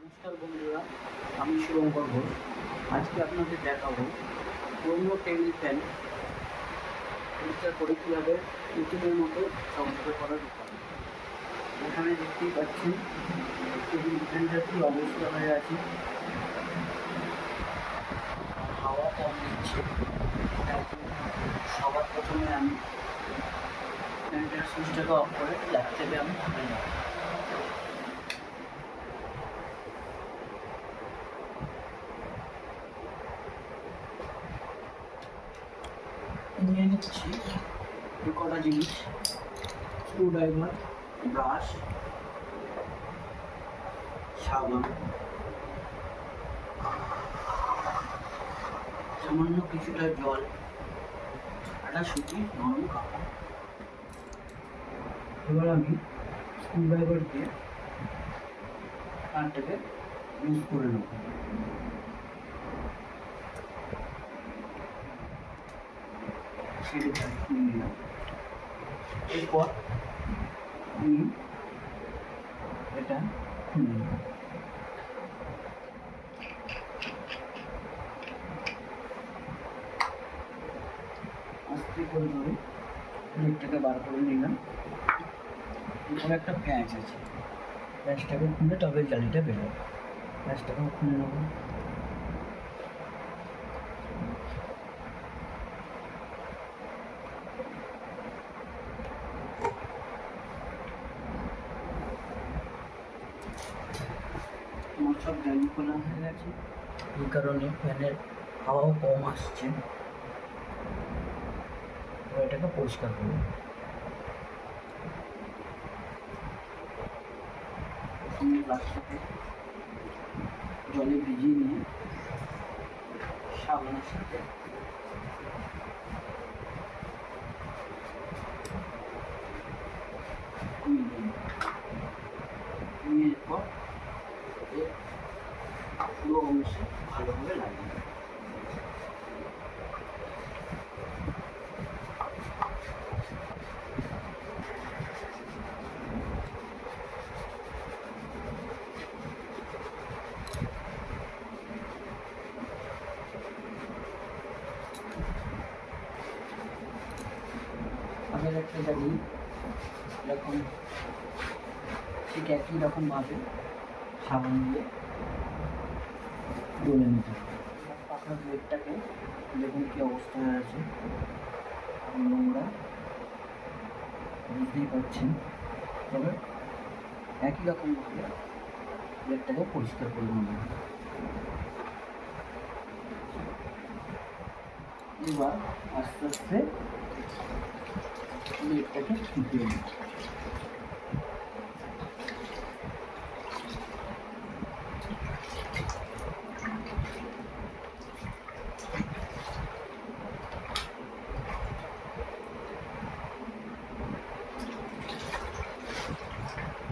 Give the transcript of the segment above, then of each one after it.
নমস্কার বন্ধুরা, আমি শুভঙ্কর ঘোষ। আজকে আপনাদের দেখাবো পুরনো টেবিল ফ্যান পরিষ্কার করে কীভাবে নতুনের মতো চকচকে করার উপায়। এখানে দেখতেই পাচ্ছেন টেবিল ফ্যানটা কি অবস্থা হয়ে আছে, হাওয়া কম দিচ্ছে। সবার প্রথমে আমি ফ্যানটার সুইচটাকে অফ করে ল্যাব থেকে আমি খুলে নেব। নিয়ে নিচ্ছি কটা জিনিস: স্ক্রুড্রাইভার, ব্রাশ, সাবান, সামান্য কিছুটা জল, একটা সুতির নরম কাপড়। এবার আমি স্ক্রুড্রাইভার দিয়ে তারটাকে ইউজ করে নেব। সেটা খুলে নিলাম। এরপর আমি এটা খুলে নেব। আস্তে করে ধরে প্লেটটাকে বার করে নিলাম। এরপরে একটা প্যাঁচ আছে, প্যাঁচটাকে খুলে তবে জালিটা বেরোবে। প্যাঁচটাকেও খুলে নেব। আমার সব জালি খোলা হয়ে গেছে, এই কারণে ফ্যানের হাওয়াও কম আসছে। এটাকে পরিষ্কার করব। গ্লাসটাকে জলে ভিজিয়ে নিয়ে সাবানের সাথে এরপর পুরো অংশে ভালোভাবে লাগিয়ে দেব। আগের একটা জালি এরকম ঠিক একই রকমভাবে সাবান দিয়ে ডলে নিতে হবে। পাখার প্লেটটাকে দেখুন কী অবস্থা হয়ে আছে, নোংরা, বুঝতেই পারছেন। তবে একই রকমভাবে প্লেটটাকে পরিষ্কার করে নেব। এবার আস্তে আস্তে প্লেটটাকে ফুটিয়ে নেব।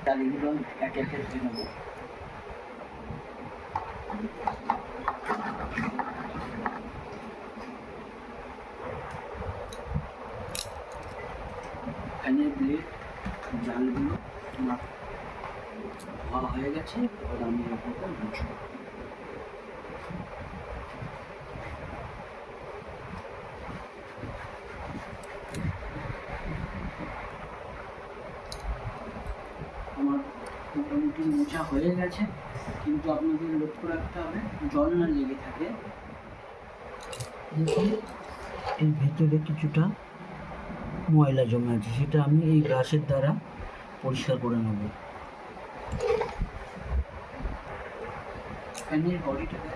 ডালিগুলো একে একে দিয়ে নেব। ফ্যানের ব্লেড জালগুলো আমার ধোয়া হয়ে গেছে। এবার আমি এটাকে মুছব। আমার মোটামুটি মোছা হয়ে গেছে, কিন্তু আপনাদের লক্ষ্য রাখতে হবে জল না লেগে থাকে। দেখুন এই ভিতরে কিছুটা ময়লা জমে আছে, সেটা আমি এই ব্রাশের দ্বারা পরিষ্কার করে নেব। ফ্যানের বডিটাকে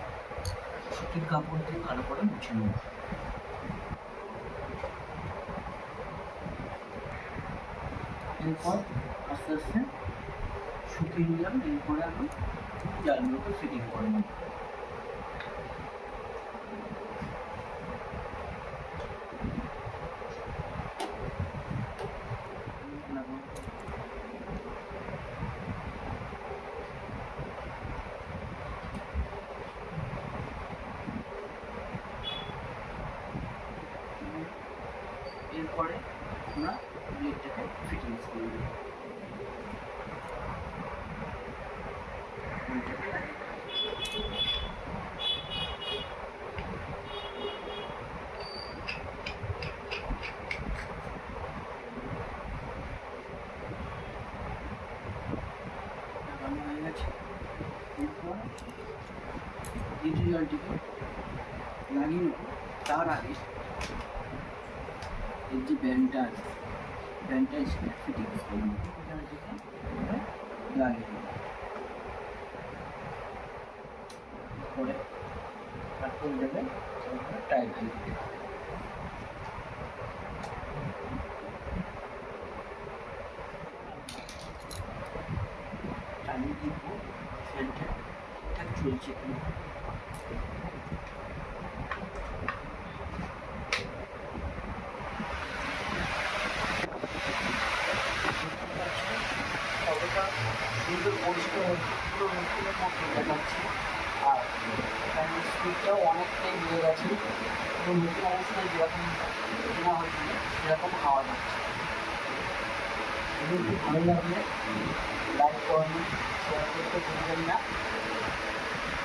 সুতির কাপড় দিয়ে ভালো করে মুছে নেব। এরপর আস্তে আস্তে শুকিয়ে নিলাম। এরপরে আমি জালগুলোকে ফিটিং করে নেব। এরপরে আমরা ব্লেডটাকে ফিটিংস করে নেব। আছে। এরপর ডিটি জলটিকে লাগিয়ে নেব। তার আগে এর যে ব্যান্ডটা আছে, ব্যান্ডটা ফিটিংস করে নেব। এখানে থেকে লাগিয়ে নেব, করে কাট করে দেবে, টাইট হয়ে যাবে। চালিয়ে দেখবো ফ্যানটা ঠিকঠাক চলছে কিনা। কতটা সুন্দর পরিষ্কার হচ্ছে, পুরো নতুনের মতো দেখাচ্ছে। আর ফ্যানের স্পিডটাও অনেকটাই বেড়ে গেছে, এবং নতুন অবস্থায় যেরকম কেনা হয়েছিল সেরকম হাওয়া যাচ্ছে। যদি ভালো লাগলে লাইক করবেন, শেয়ার করতে ভুলবেন না।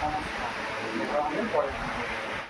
নমস্কার, দেখা হবে পরের ভিডিও।